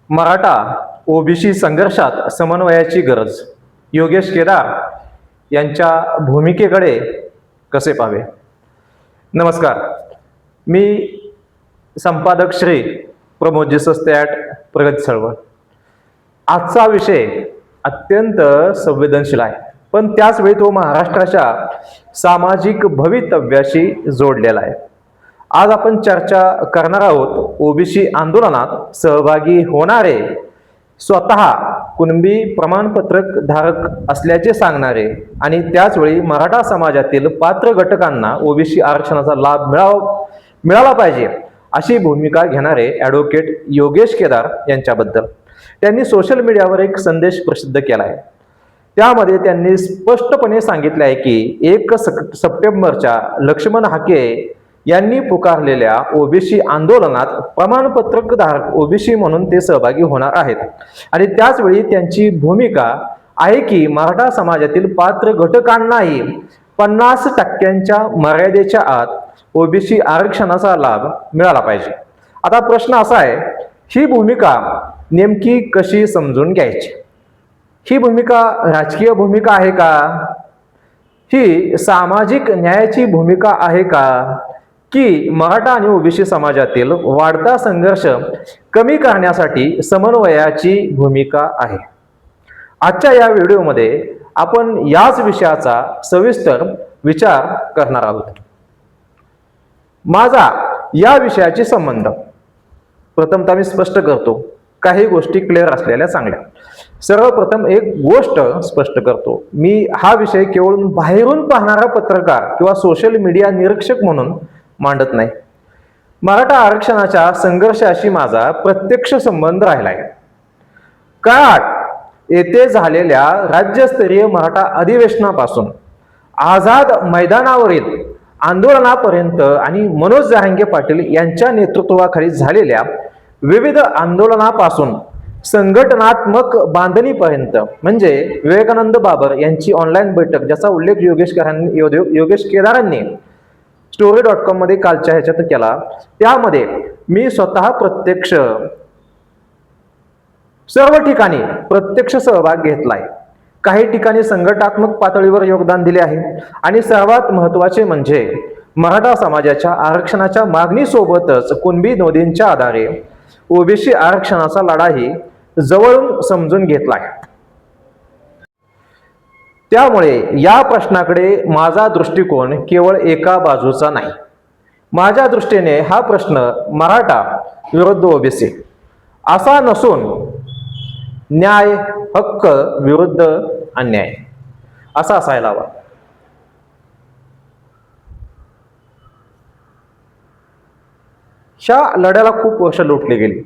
Maratha OBC संघर्षात समन्वयाची गरज. योगेश केदार यांच्या भूमिकेकडे कसे पाहावे. नमस्कार, मी संपादक श्री प्रमोदजी स्वस्ते ॲट प्रगती चळवळ. आजचा विषय अत्यंत संवेदनशील आहे, पण त्याचवेळी तो महाराष्ट्राच्या सामाजिक भवितव्याशी जोडलेला आहे. आज आपण चर्चा करणार आहोत ओबीसी आंदोलनात सहभागी होणारे, स्वतः कुणबी प्रमाणपत्र धारक असल्याचे सांगणारे आणि त्याचवेळी मराठा समाजातील पात्र घटकांना ओबीसी आरक्षणाचा लाभ मिळाला पाहिजे अशी भूमिका घेणारे ॲडव्होकेट योगेश केदार यांच्याबद्दल. त्यांनी सोशल मीडियावर एक संदेश प्रसिद्ध केला आहे. त्यामध्ये त्यांनी स्पष्टपणे सांगितले आहे की 1 सप्टेंबरच्या लक्ष्मण हाके यांनी पुकारलेल्या ओबीसी आंदोलनात प्रमाणपत्र धारक ओबीसी म्हणून ते सहभागी होणार आहेत आणि त्याचवेळी त्यांची भूमिका आहे की मराठा समाजातील पात्र घटकांनाही 50% मर्यादेच्या आत ओबीसी आरक्षणाचा लाभ मिळाला पाहिजे. आता प्रश्न असा आहे, ही भूमिका नेमकी कशी समजून घ्यायची? ही भूमिका राजकीय भूमिका आहे का? ही सामाजिक न्यायाची भूमिका आहे का? की मराठा आणि ओबीसी समाजातील वाढता संघर्ष कमी करण्यासाठी समन्वयाची भूमिका आहे? आजच्या या व्हिडिओमध्ये आपण याच विषयाचा सविस्तर विचार करणार आहोत. माझा या विषयाची संबंध प्रथमतः मी स्पष्ट करतो, काही गोष्टी क्लिअर असलेल्या चांगल्या. सर्वप्रथम एक गोष्ट स्पष्ट करतो, मी हा विषय केवळ बाहेरून पाहणारा पत्रकार किंवा सोशल मीडिया निरीक्षक म्हणून मांडत नाही. मराठा आरक्षणाच्या संघर्षाशी माझा प्रत्यक्ष संबंध राहिला आहे. कराड येथे झालेल्या राज्यस्तरीय मराठा अधिवेशनापासून आझाद मैदानावरील आंदोलनापर्यंत आणि मनोज जरांगे पाटील यांच्या नेतृत्वाखाली झालेल्या विविध आंदोलनापासून संघटनात्मक बांधणीपर्यंत, म्हणजे विवेकानंद बाबर यांची ऑनलाईन बैठक ज्याचा उल्लेख योगेश केदारांनी story.com मध्ये कालच्या ह्याच्यात केला, त्यामध्ये मी स्वतः प्रत्यक्ष सर्व ठिकाणी प्रत्यक्ष सहभाग घेतलाय. काही ठिकाणी संघटनात्मक पातळीवर योगदान दिले आहे आणि सर्वात महत्त्वाचे म्हणजे मराठा समाजाच्या आरक्षणाच्या मागणीसोबतच कुणबी नोंदींच्या आधारे ओबीसी आरक्षणाचा लढाही जवळून समजून घेतलाय. त्यामुळे या प्रश्नाकडे माझा दृष्टिकोन केवळ एका बाजूचा नाही. माझ्या दृष्टीने हा प्रश्न मराठा विरुद्ध ओबीसी असा नसून न्याय, हक्क विरुद्ध अन्याय असा असायला हवा. ह्या लढ्याला खूप वर्ष लुटली गेली.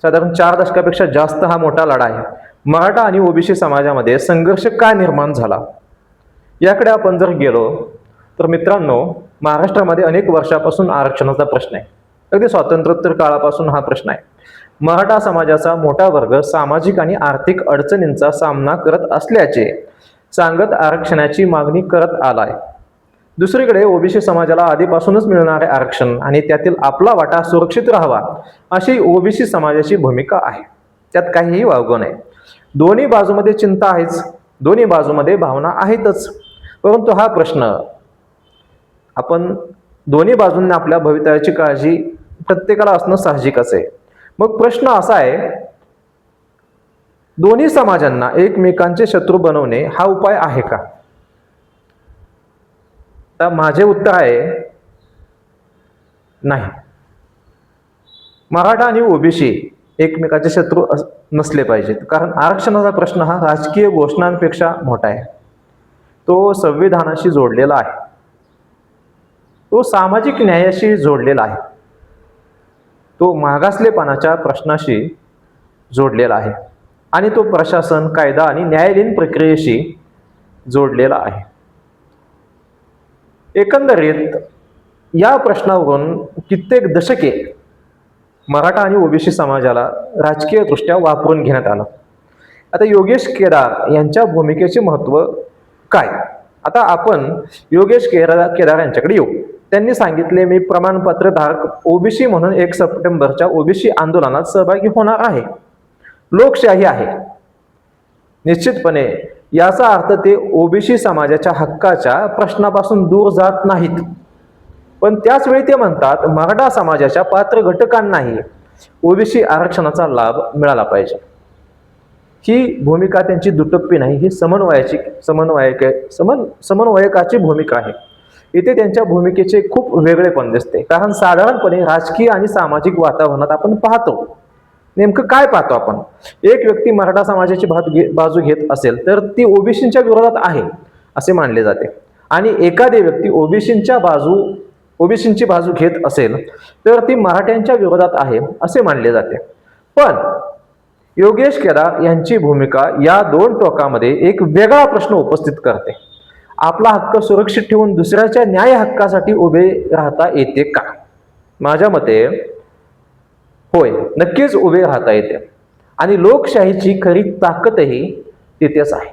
साधारण 4 दशकापेक्षा जास्त हा मोठा लढा आहे. मराठा आणि ओबीसी समाजामध्ये संघर्ष का निर्माण झाला याकडे आपण जर गेलो तर मित्रांनो, महाराष्ट्रामध्ये अनेक वर्षापासून आरक्षणाचा प्रश्न आहे. अगदी स्वातंत्र्योत्तर काळापासून हा प्रश्न आहे. मराठा समाजाचा मोठा वर्ग सामाजिक आणि आर्थिक अडचणींचा सामना करत असल्याचे सांगत आरक्षणाची मागणी करत आलाय. दुसरीकडे ओबीसी समाजाला आधीपासूनच मिळणारे आरक्षण आणि त्यातील आपला वाटा सुरक्षित राहावा अशी ओबीसी समाजाची भूमिका आहे. त्यात काहीही वावगं नाही. दोन्ही बाजूमध्ये चिंता आहेच, दोन्ही बाजूमध्ये भावना आहेतच. परंतु हा प्रश्न आपण दोन्ही बाजूंनी आपल्या भवितव्याची काळजी प्रत्येकाला असणं साहजिकच आहे. मग प्रश्न असा आहे, दोन्ही समाजांना एकमेकांचे शत्रू बनवणे हा उपाय आहे का? तर माझे उत्तर आहे नाही. मराठा आणि ओबीसी एकमेकाचे शत्रू नसले पाहिजेत, कारण आरक्षणाचा प्रश्न हा राजकीय घोषणांपेक्षा मोठा आहे. तो संविधानाशी जोडलेला आहे, तो सामाजिक न्यायाशी जोडलेला आहे, तो मागासलेपणाच्या प्रश्नाशी जोडलेला आहे आणि तो प्रशासन, कायदा आणि न्यायालयीन प्रक्रियेशी जोडलेला आहे. एकंदरीत या प्रश्नावरून कित्येक दशके मराठा आणि ओबीसी समाजाला राजकीय दृष्ट्या वापरून घेण्यात आलं. आता योगेश केदार यांच्या भूमिकेचे महत्त्व काय? आता आपण योगेश केदार यांच्याकडे येऊ. त्यांनी सांगितले, मी प्रमाणपत्र धारक ओबीसी म्हणून 1 सप्टेंबरच्या ओबीसी आंदोलनात सहभागी होणार आहे. लोकशाही आहे. निश्चितपणे याचा अर्थ ते ओबीसी समाजाच्या हक्काच्या प्रश्नापासून दूर जात नाहीत. पण त्याच वेळी ते म्हणतात मराठा समाजाच्या पात्र घटकांनाही ओबीसी आरक्षणाचा लाभ मिळाला पाहिजे. ही भूमिका त्यांची दुटप्पी नाही, ही समन्वयकाची भूमिका आहे. इथे त्यांच्या भूमिकेचे खूप वेगळेपण दिसते. कारण साधारणपणे राजकीय आणि सामाजिक वातावरणात आपण पाहतो, नेमकं काय पाहतो आपण, एक व्यक्ती मराठा समाजाची बाजू घेत असेल तर ती ओबीसींच्या विरोधात आहे असे मानले जाते, आणि एखादी व्यक्ती ओबीसींची बाजू घेत असेल तर ती मराठ्यांच्या विरोधात आहे असे मानले जाते. पण योगेश केदार यांची भूमिका या दोन टोकामध्ये एक वेगळा प्रश्न उपस्थित करते. आपला हक्क सुरक्षित ठेवून दुसऱ्याच्या न्याय हक्कासाठी उभे राहता येते का? माझ्या मते होय, नक्कीच उभे राहता येते, आणि लोकशाहीची खरी ताकदही तिथेच आहे.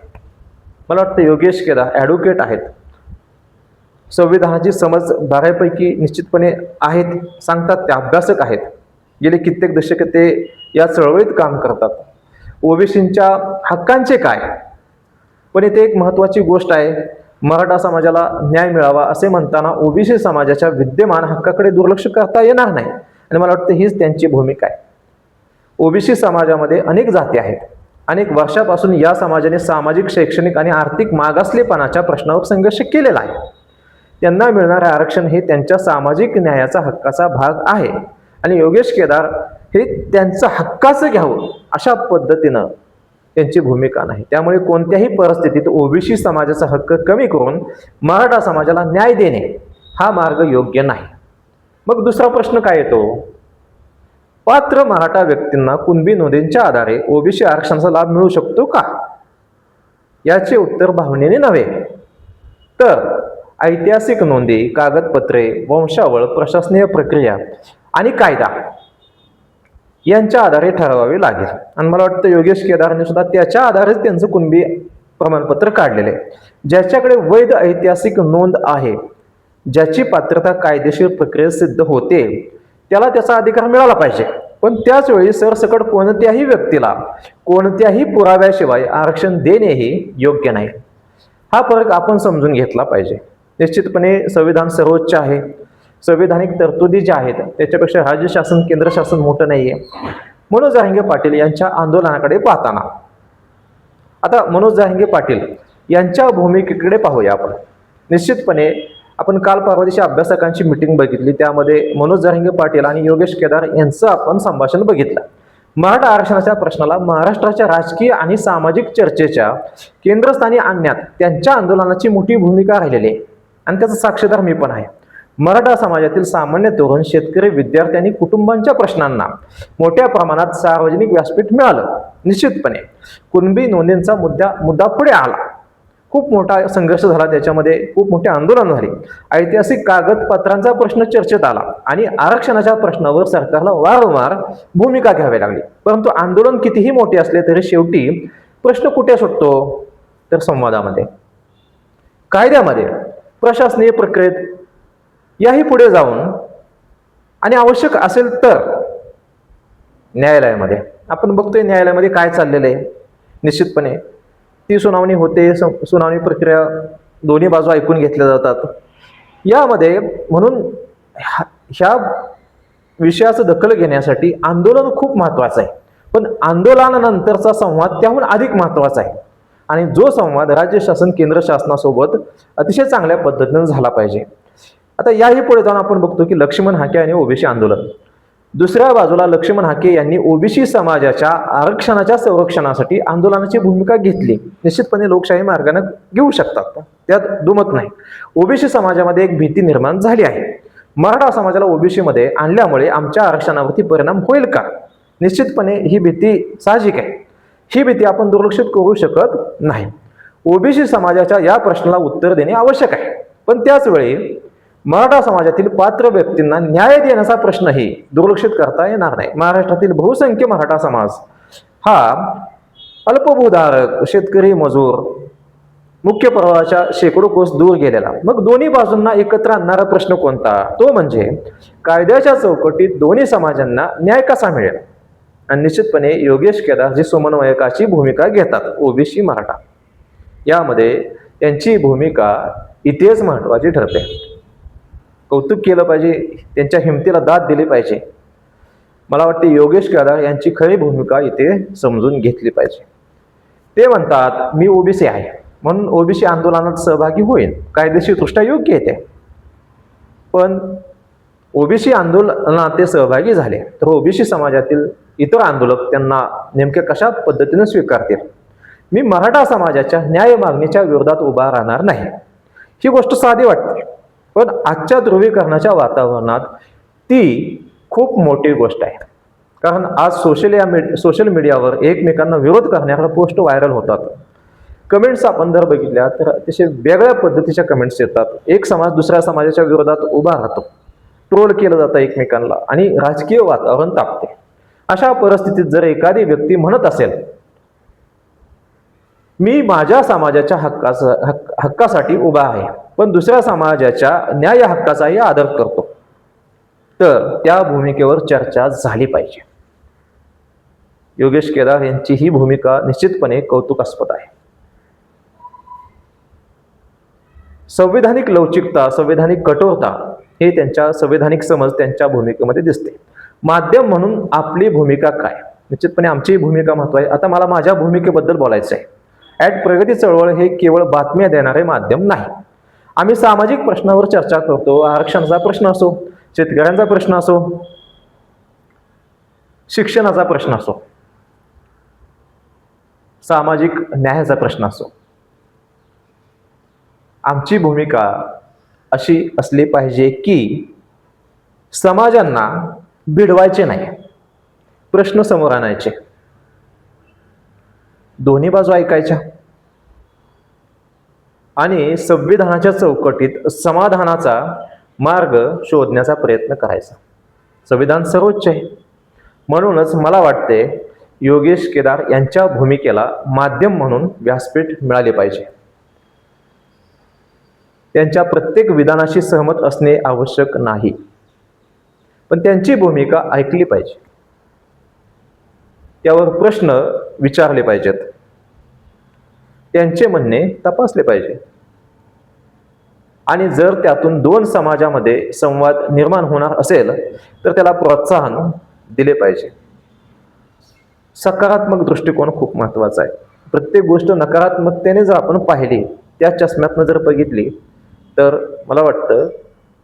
मला वाटतं योगेश केदार ॲडव्होकेट आहेत, संविधानाची समज बऱ्यापैकी निश्चितपणे आहेत, सांगतात ते अभ्यासक आहेत, गेले कित्येक दशके ते या चळवळीत काम करतात. ओबीसींच्या हक्कांचे काय, पण इथे एक महत्त्वाची गोष्ट आहे, मराठा समाजाला न्याय मिळावा असे म्हणताना ओबीसी समाजाच्या विद्यमान हक्काकडे दुर्लक्ष करता येणार नाही, आणि मला वाटतं हीच त्यांची भूमिका आहे. ओबीसी समाजामध्ये अनेक जाती आहेत. अनेक वर्षापासून या समाजाने सामाजिक, शैक्षणिक आणि आर्थिक मागासलेपणाच्या प्रश्नावर संघर्ष केलेला आहे. त्यांना मिळणारे आरक्षण हे त्यांच्या सामाजिक न्यायाचा हक्काचा भाग आहे, आणि योगेश केदार हे त्यांचं हक्काचं घ्यावं अशा पद्धतीनं त्यांची भूमिका नाही. त्यामुळे कोणत्याही परिस्थितीत ओबीसी समाजाचा हक्क कमी करून मराठा समाजाला न्याय देणे हा मार्ग योग्य नाही. मग दुसरा प्रश्न काय येतो, पात्र मराठा व्यक्तींना कुणबी नोंदींच्या आधारे ओबीसी आरक्षणाचा लाभ मिळू शकतो का? याचे उत्तर भावनेने नव्हे, तर ऐतिहासिक नोंदी, कागदपत्रे, वंशावळ, प्रशासकीय प्रक्रिया आणि कायदा यांच्या आधारे ठरवावे लागेल. आणि मला वाटतं योगेश केदारने सुद्धा त्याच्या आधारेच त्यांचं कुणबी प्रमाणपत्र काढलेले आहे. ज्याच्याकडे वैध ऐतिहासिक नोंद आहे, ज्याची पात्रता कायदेशीर प्रक्रियेत सिद्ध होते, त्याला त्याचा अधिकार मिळाला पाहिजे. पण त्याच वेळी सरसकट कोणत्याही व्यक्तीला कोणत्याही पुराव्याशिवाय आरक्षण देणेही योग्य नाही. हा फरक आपण समजून घेतला पाहिजे. निश्चितपणे संविधान सर्वोच्च आहे. संविधानिक तरतुदी ज्या आहेत त्याच्यापेक्षा राज्य शासन, केंद्र शासन मोठं नाहीये. मनोज जरांगे पाटील यांच्या आंदोलनाकडे पाहताना आता मनोज जरांगे पाटील यांच्या भूमिकेकडे पाहूया आपण. निश्चितपणे आपण काल परवादिवशी अभ्यासकांची मीटिंग बघितली, त्यामध्ये मनोज जरांगे पाटील आणि योगेश केदार यांचं आपण संभाषण बघितलं. मराठा आरक्षणाच्या प्रश्नाला महाराष्ट्राच्या राजकीय आणि सामाजिक चर्चेच्या केंद्रस्थानी आणण्यात त्यांच्या आंदोलनाची मोठी भूमिका राहिलेली आहे, आणि त्याचा साक्षीदार मी पण आहे. मराठा समाजातील सामान्य तरुण, शेतकरी, विद्यार्थी आणि कुटुंबांच्या प्रश्नांना मोठ्या प्रमाणात सार्वजनिक व्यासपीठ मिळालं. निश्चितपणे कुणबी नोंदींचा मुद्दा पुढे आला, खूप मोठा संघर्ष झाला, त्याच्यामध्ये खूप मोठे आंदोलन झाले, ऐतिहासिक कागदपत्रांचा प्रश्न चर्चेत आला, आणि आरक्षणाच्या प्रश्नावर सरकारला वारंवार भूमिका घ्यावी लागली. परंतु आंदोलन कितीही मोठे असले तरी शेवटी प्रश्न कुठे सुटतो, तर संवादामध्ये, कायद्यामध्ये, प्रशासकीय प्रक्रियेत, याही पुढे जाऊन, आणि आवश्यक असेल तर न्यायालयामध्ये. आपण बघतोय न्यायालयामध्ये काय चाललेलं आहे. निश्चितपणे ती सुनावणी होते, सुनावणी प्रक्रिया, दोन्ही बाजू ऐकून घेतल्या जातात. यामध्ये म्हणून ह्या विषयाचं दखल घेण्यासाठी आंदोलन खूप महत्त्वाचं आहे, पण आंदोलनानंतरचा संवाद त्याहून अधिक महत्त्वाचा आहे, आणि जो संवाद राज्य शासन, केंद्र शासनासोबत अतिशय चांगल्या पद्धतीने झाला पाहिजे. आता याही पुढे जाऊन आपण बघतो की लक्ष्मण हाके आणि ओबीसी आंदोलन. दुसऱ्या बाजूला लक्ष्मण हाके यांनी ओबीसी समाजाच्या आरक्षणाच्या संरक्षणासाठी आंदोलनाची भूमिका घेतली. निश्चितपणे लोकशाही मार्गाने घेऊ शकतात, त्यात दुमत नाही. ओबीसी समाजामध्ये एक भीती निर्माण झाली आहे. मराठा समाजाला ओबीसी मध्ये आणल्यामुळे आमच्या आरक्षणावरती परिणाम होईल का? निश्चितपणे ही भीती साहजिक आहे. ही भीती आपण दुर्लक्षित करू शकत नाही. ओबीसी समाजाच्या या प्रश्नाला उत्तर देणे आवश्यक आहे, पण त्याच वेळी मराठा समाजातील पात्र व्यक्तींना न्याय देण्याचा प्रश्नही दुर्लक्षित करता येणार नाही. महाराष्ट्रातील बहुसंख्य मराठा समाज हा अल्पभूधारक, शेतकरी, मजूर, मुख्य प्रवाहाच्या शेकडो कोस दूर गेलेला. मग दोन्ही बाजूंना एकत्र आणणारा प्रश्न कोणता? तो म्हणजे कायद्याच्या चौकटीत दोन्ही समाजांना न्याय कसा मिळेल. आणि निश्चितपणे योगेश केदार जी समन्वयकाची भूमिका घेतात ओबीसी मराठा, यामध्ये त्यांची भूमिका इथेच महत्त्वाची ठरते. कौतुक केलं पाहिजे, त्यांच्या हिमतीला दाद दिली पाहिजे. मला वाटते योगेश केदार यांची खरी भूमिका इथे समजून घेतली पाहिजे. ते म्हणतात मी ओबीसी आहे म्हणून ओबीसी आंदोलनात सहभागी होईल, कायदेशीरदृष्ट्या योग्य आहे ते. पण ओबीसी आंदोलनात ते सहभागी झाले तर ओबीसी समाजातील इतर आंदोलक त्यांना नेमक्या कशा पद्धतीने स्वीकारतील? मी मराठा समाजाच्या न्याय मागणीच्या विरोधात उभा राहणार नाही. ही गोष्ट साधी वाटते, पण आजच्या ध्रुवीकरणाच्या वातावरणात ती खूप मोठी गोष्ट आहे. कारण आज सोशल मीडियावर एकमेकांना विरोध करणाऱ्या पोस्ट व्हायरल होतात. कमेंट्स आपण जर बघितल्या तर अतिशय वेगळ्या पद्धतीच्या कमेंट्स येतात. एक समाज दुसऱ्या समाजाच्या विरोधात उभा राहतो, ट्रोल केलं जातं एकमेकांना आणि राजकीय वातावरण तापते. अशा परिस्थितीत जर एखादी व्यक्ती म्हणत असेल मी माझ्या समाजाच्या हक्कासाठी उभा आहे पण दुसऱ्या समाजाच्या न्याय हक्काचाही आदर करतो, तर त्या भूमिकेवर चर्चा झाली पाहिजे. योगेश केदार यांची ही भूमिका निश्चितपणे कौतुकास्पद आहे. संविधानिक लवचिकता, संविधानिक कठोरता हे त्यांच्या संविधानिक समज त्यांच्या भूमिकेमध्ये दिसते. माध्यम म्हणून आपली भूमिका काय? निश्चितपणे आमची भूमिका महत्त्वाची आहे. आता मला माझ्या भूमिकेबद्दल बोलायचं आहे. प्रगती चळवळ हे केवळ बातम्या देणारे माध्यम नाही. आम्ही सामाजिक प्रश्नावर चर्चा करतो. आरक्षणाचा प्रश्न असो, शेतकऱ्यांचा प्रश्न असो, शिक्षणाचा प्रश्न असो, सामाजिक न्यायाचा प्रश्न असो. आमची भूमिका अशी असली पाहिजे की समाजांना भिडवायचे नाही, प्रश्न समोर आणायचे, दोन्ही बाजू ऐकायच्या आणि संविधानाच्या चौकटीत समाधानाचा मार्ग शोधण्याचा प्रयत्न करायचा. संविधान सर्वोच्च आहे. म्हणूनच मला वाटते योगेश केदार यांच्या भूमिकेला माध्यम म्हणून व्यासपीठ मिळाले पाहिजे. त्यांच्या प्रत्येक विधानाशी सहमत असणे आवश्यक नाही, पण त्यांची भूमिका ऐकली पाहिजे, त्यावर प्रश्न विचारले पाहिजेत, त्यांचे म्हणणे तपासले पाहिजे आणि जर त्यातून दोन समाजामध्ये संवाद निर्माण होणार असेल तर त्याला प्रोत्साहन दिले पाहिजे. सकारात्मक दृष्टिकोन खूप महत्त्वाचा आहे. प्रत्येक गोष्ट नकारात्मकतेने जर आपण पाहिली, त्या चष्म्यातनं जर बघितली तर मला वाटतं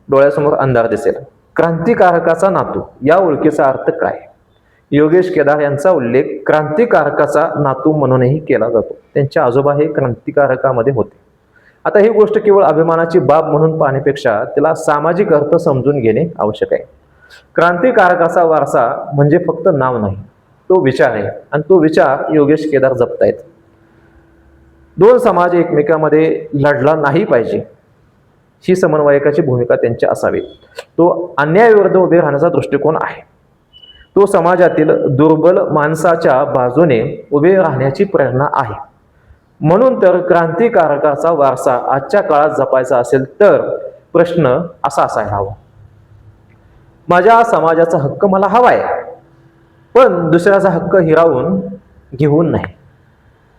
डोळ्यासमोर अंधार दिसेल. क्रांतिकारकाचा नातू या ओळखीचा अर्थ काय? योगेश केदार यांचा उल्लेख क्रांतिकारकाचा नातू म्हणूनही केला जातो. त्यांचे आजोबा हे क्रांतिकारकामध्ये होते. आता ही गोष्ट केवळ अभिमानाची बाब म्हणून पाहण्यापेक्षा तिला सामाजिक अर्थ समजून घेणे आवश्यक आहे. क्रांतिकारकाचा वारसा म्हणजे फक्त नाव नाही, तो विचार आहे आणि तो विचार योगेश केदार जपतायत. दोन समाज एकमेकांमध्ये लढला नाही पाहिजे, ही समन्वयकाची भूमिका त्यांची असावी. तो अन्यायाविरुद्ध उभे राहण्याचा दृष्टिकोन आहे. तो समाजातील दुर्बल माणसाच्या बाजूने उभे राहण्याची प्रेरणा आहे. म्हणून तर क्रांतिकारकाचा वारसा आजच्या काळात जपायचा असेल तर प्रश्न असा असायला हवा, माझ्या समाजाचा हक्क मला हवाय पण दुसऱ्याचा हक्क हिरावून घेऊन नाही.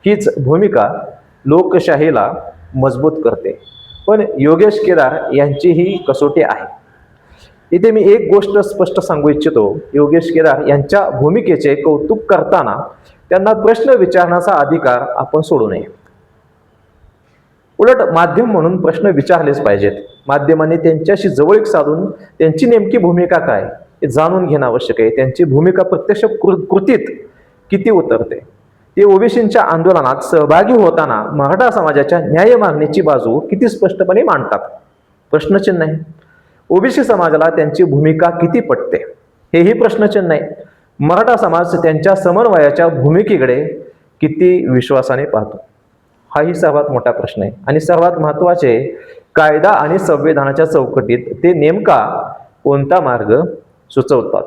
हीच भूमिका लोकशाहीला मजबूत करते. पण योगेश केदार यांची ही कसोटी आहे. इथे मी एक गोष्ट स्पष्ट सांगू इच्छितो, योगेश केदार यांच्या भूमिकेचे कौतुक करताना त्यांना प्रश्न विचारण्याचा अधिकार आपण सोडू नये. उलट माध्यम म्हणून प्रश्न विचारलेच पाहिजेत. माध्यमांनी त्यांच्याशी जवळीक साधून त्यांची नेमकी भूमिका काय हे जाणून घेणं आवश्यक आहे. त्यांची भूमिका प्रत्यक्ष कृतीत किती उतरते, ते ओबीसींच्या आंदोलनात सहभागी होताना मराठा समाजाच्या न्याय मागणीची बाजू किती स्पष्टपणे मांडतात, प्रश्नचिन्ह आहे. ओबीसी समाजाला त्यांची भूमिका किती पटते, हेही प्रश्नचिन्ह आहे. मराठा समाज त्यांच्या समन्वयाच्या भूमिकेकडे किती विश्वासाने पाहतो, हाही सर्वात मोठा प्रश्न आहे. आणि सर्वात महत्त्वाचे, कायदा आणि संविधानाच्या चौकटीत ते नेमका कोणता मार्ग सुचवतात,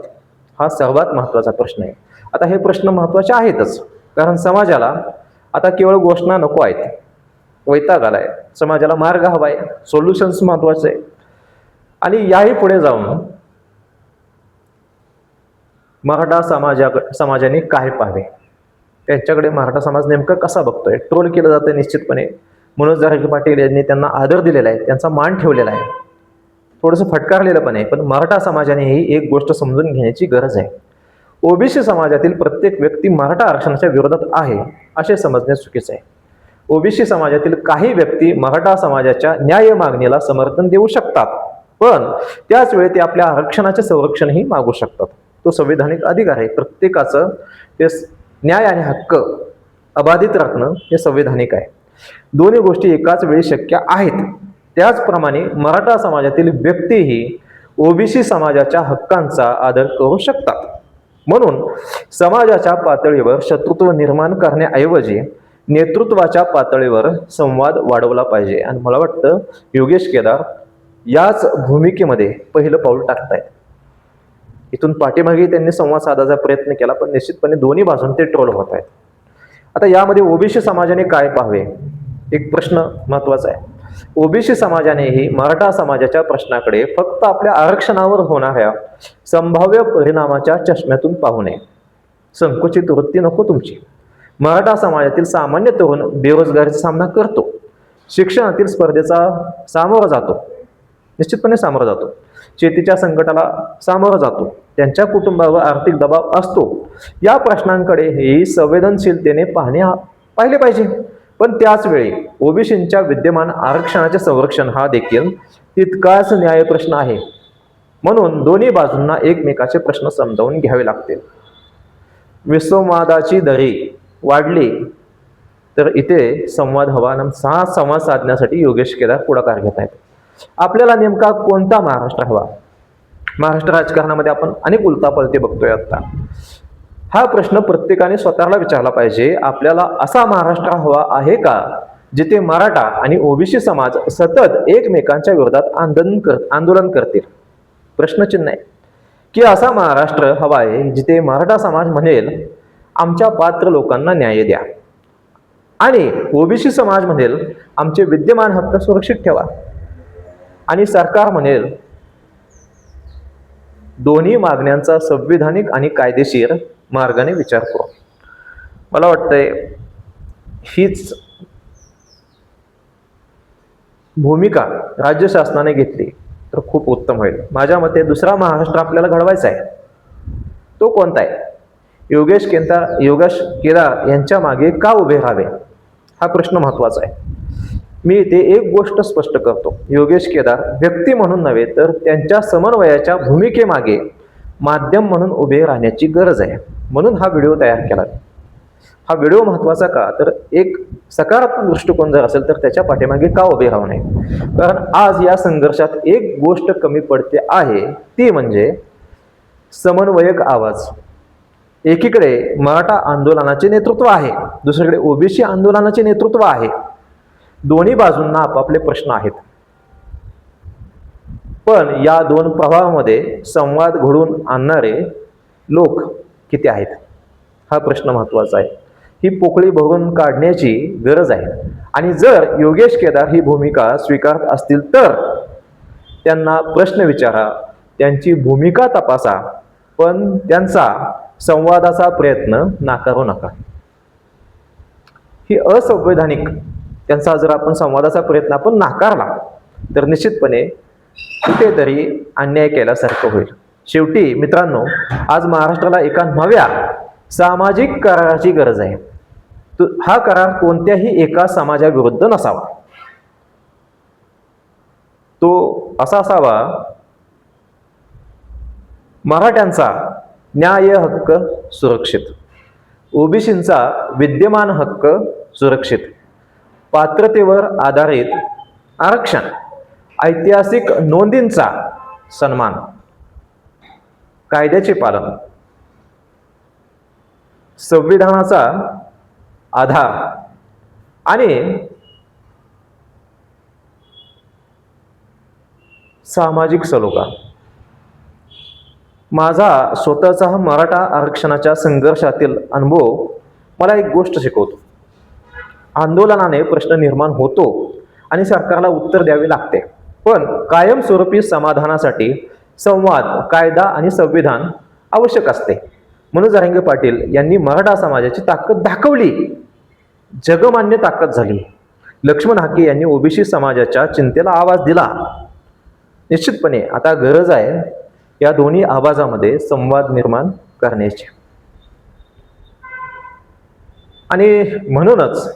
हा सर्वात महत्त्वाचा प्रश्न आहे. आता हे प्रश्न महत्त्वाचे आहेतच, कारण समाजाला आता केवळ घोषणा नको आहेत, वैताग आलाय. समाजाला मार्ग हवाय, सोल्युशन्स महत्त्वाचे आहे. आणि याही पुढे जाऊन मराठा समाजाने काय पाहावे, त्यांच्याकडे मराठा समाज नेमकं कसा बघतोय. ट्रोल केलं जातं निश्चितपणे. मनोज जरांगे पाटील यांनी त्यांना आदर दिलेला आहे, त्यांचा मान ठेवलेला आहे, थोडंसं फटकारलेलं पण आहे. पण मराठा समाजाने ही एक गोष्ट समजून घेण्याची गरज आहे. ओबीसी समाजातील प्रत्येक व्यक्ती मराठा आरक्षणाच्या विरोधात आहे असे समजणे चुकीचे आहे. ओबीसी समाजातील काही व्यक्ती मराठा समाजाच्या न्याय मागणीला समर्थन देऊ शकतात, पण त्याच वेळी ते आपल्या आरक्षणाचे संरक्षणही मागू शकतात. तो संवैधानिक अधिकार आहे. प्रत्येकाचं ते न्याय आणि हक्क अबाधित राखणं हे संवैधानिक आहे. दोन्ही गोष्टी एकाच वेळी शक्य आहेत. त्याचप्रमाणे मराठा समाजातील व्यक्तीही ओबीसी समाजाच्या हक्कांचा आदर करू शकतात. म्हणून समाजाच्या पातळीवर शत्रुत्व निर्माण करण्याऐवजी नेतृत्वाच्या पातळीवर संवाद वाढवला पाहिजे. आणि मला वाटतं योगेश केदार याच भूमिकेमध्ये पहिलं पाऊल टाकतायत. इथून पाठीमागे त्यांनी संवाद साधायचा प्रयत्न केला, पण निश्चितपणे दोन्ही बाजून ते ट्रोल होत आहेत. आता यामध्ये ओबीसी समाजाने काय पाहावे, एक प्रश्न महत्वाचा आहे. ओबीसी समाजानेही मराठा समाजाच्या प्रश्नाकडे फक्त आपल्या आरक्षणावर होणाऱ्या संभाव्य परिणामाच्या चष्म्यातून पाहू नये. संकुचित वृत्ती नको तुमची. मराठा समाजातील सामान्य तरुण बेरोजगारीचा सामना करतो, शिक्षणातील स्पर्धेचा सामोरा जातो, निश्चितपणे सामोरा जातो, शेतीच्या संकटाला सामोरा जातो, त्यांच्या कुटुंबावर आर्थिक दबाव असतो. या प्रश्नांकडे ही संवेदनशीलतेने पाहिले पाहिजे. पण त्याच वेळी ओबीसींच्या विद्यमान आरक्षणाचे संरक्षण हा देखील तितकाच न्याय प्रश्न आहे. म्हणून दोन्ही बाजूंना एकमेकाचे प्रश्न समजावून घ्यावे लागतील. विसंवादाची दरी वाढली तर इथे संवाद हवा. हा संवाद साधण्यासाठी योगेश केदार पुढाकार घेत आहेत. आपल्याला नेमका कोणता महाराष्ट्र हवा? महाराष्ट्र राजकारणामध्ये आपण अनेक उलतापलते बघतोय आता. हा प्रश्न प्रत्येकाने स्वतःला विचारला पाहिजे. आपल्याला असा महाराष्ट्र हवा आहे का जिथे मराठा आणि ओबीसी समाज सतत एकमेकांच्या विरोधात आंदोलन करतील? प्रश्नचिन्ह आहे. की असा महाराष्ट्र हवा आहे जिथे मराठा समाज म्हणेल आमच्या पात्र लोकांना न्याय द्या, आणि ओबीसी समाज म्हणेल आमचे विद्यमान हक्क सुरक्षित ठेवा, आणि सरकार म्हणेल दोन्ही मागण्यांचा संविधानिक आणि कायदेशीर मार्गाने विचार करू. मला वाटतंय हीच भूमिका राज्य शासनाने घेतली तर खूप उत्तम होईल. माझ्या मते दुसरा महाराष्ट्र आपल्याला घडवायचा आहे. तो कोणता आहे? योगेश केदार यांच्या मागे का उभे राहावे हा प्रश्न महत्वाचा आहे. मी ते एक गोष्ट स्पष्ट करतो. योगेश केदार व्यक्ती म्हणून नव्हे तर त्यांच्या समन्वयाच्या भूमिकेमागे माध्यम म्हणून उभे राहण्याची गरज आहे. म्हणून हा व्हिडिओ तयार केला. हा व्हिडिओ महत्वाचा का तर एक सकारात्मक दृष्टिकोन जर असेल तर त्याच्या पाठीमागे का उभे राहू नये. कारण आज या संघर्षात एक गोष्ट कमी पडते आहे, ती म्हणजे समन्वयक आवाज. एकीकडे मराठा आंदोलनाचे नेतृत्व आहे, दुसरीकडे ओबीसी आंदोलनाचे नेतृत्व आहे. दोन्ही बाजूंना आपापले प्रश्न आहेत, पण या दोन प्रवाहामध्ये संवाद घडवून आणणारे लोक किती आहेत हा प्रश्न महत्वाचा आहे. ही पोकळी भरून काढण्याची गरज आहे. आणि जर योगेश केदार ही भूमिका स्वीकारत असतील तर त्यांना प्रश्न विचारा, त्यांची भूमिका तपासा, पण त्यांचा संवादाचा प्रयत्न नाकारू नका. ही असंवैधानिक त्यांचा जर आपण संवादाचा प्रयत्न आपण नाकारला तर निश्चितपणे कुठेतरी अन्याय केल्यासारखं होईल. शेवटी मित्रांनो, आज महाराष्ट्राला एका नव्या सामाजिक कराराची गरज आहे. हा करार कोणत्याही एका समाजाविरुद्ध नसावा. तो असा असावा मराठ्यांचा न्याय हक्क सुरक्षित, ओबीसींचा विद्यमान हक्क सुरक्षित, पात्रतेवर आधारित आरक्षण, ऐतिहासिक नोंदींचा सन्मान, कायद्याचे पालन, संविधानाचा आधार आणि सामाजिक सलोखा. माझा स्वतःचा मराठा आरक्षणाच्या संघर्षातील अनुभव मला एक गोष्ट शिकवतो. आंदोलनाने प्रश्न निर्माण होतो आणि सरकारला उत्तर द्यावे लागते, पण कायमस्वरूपी समाधानासाठी संवाद, कायदा आणि संविधान आवश्यक असते. मनोज जरांगे पाटील यांनी मराठा समाजाची ताकद दाखवली, जगमान्य ताकद झाली. लक्ष्मण हाके यांनी ओबीसी समाजाच्या चिंतेला आवाज दिला. निश्चितपणे आता गरज आहे या दोन्ही आवाजामध्ये संवाद निर्माण करण्याची. आणि म्हणूनच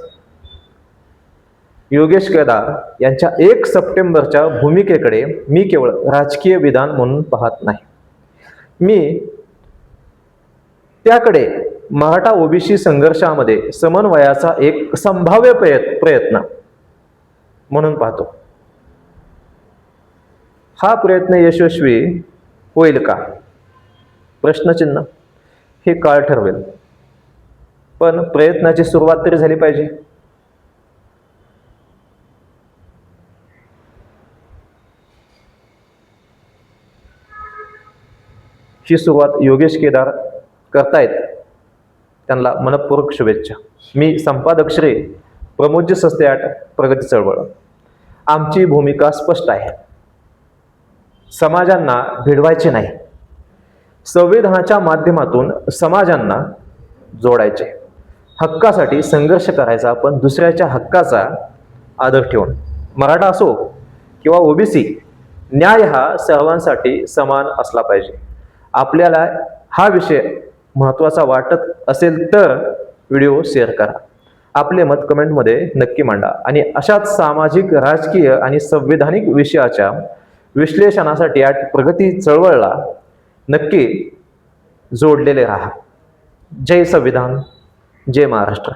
योगेश केदार यांच्या 1 सप्टेंबरच्या भूमिकेकडे मी केवळ राजकीय विधान म्हणून पाहत नाही, मी त्याकडे मराठा ओबीसी संघर्षामध्ये समन्वयाचा एक संभाव्य प्रयत्न म्हणून पाहतो. हा प्रयत्न यशस्वी होईल का? प्रश्नचिन्ह. हे काळ ठरवेल, पण प्रयत्नाची सुरुवात तरी झाली पाहिजे. ही सुरुवात योगेश केदार करतायत, त्यांना मनपूर्वक शुभेच्छा. मी संपादक श्री प्रमोदजी सस्ते, प्रगती चळवळ. आमची भूमिका स्पष्ट आहे. समाजांना भिडवायचे नाही, संविधानाच्या माध्यमातून समाजांना जोडायचे. हक्कासाठी संघर्ष करायचा, पण दुसऱ्याच्या हक्काचा आदर ठेवून. मराठा असो किंवा ओबीसी, न्याय हा सर्वांसाठी समान असला पाहिजे. आपल्याला हा विषय महत्त्वाचा वाटत असेल तर व्हिडिओ शेअर करा, आपले मत कमेंटमध्ये नक्की मांडा आणि अशाच सामाजिक, राजकीय आणि संवैधानिक विषयाच्या विश्लेषणासाठी प्रगती चळवळला नक्की जोडलेले राहा. जय संविधान, जय महाराष्ट्र.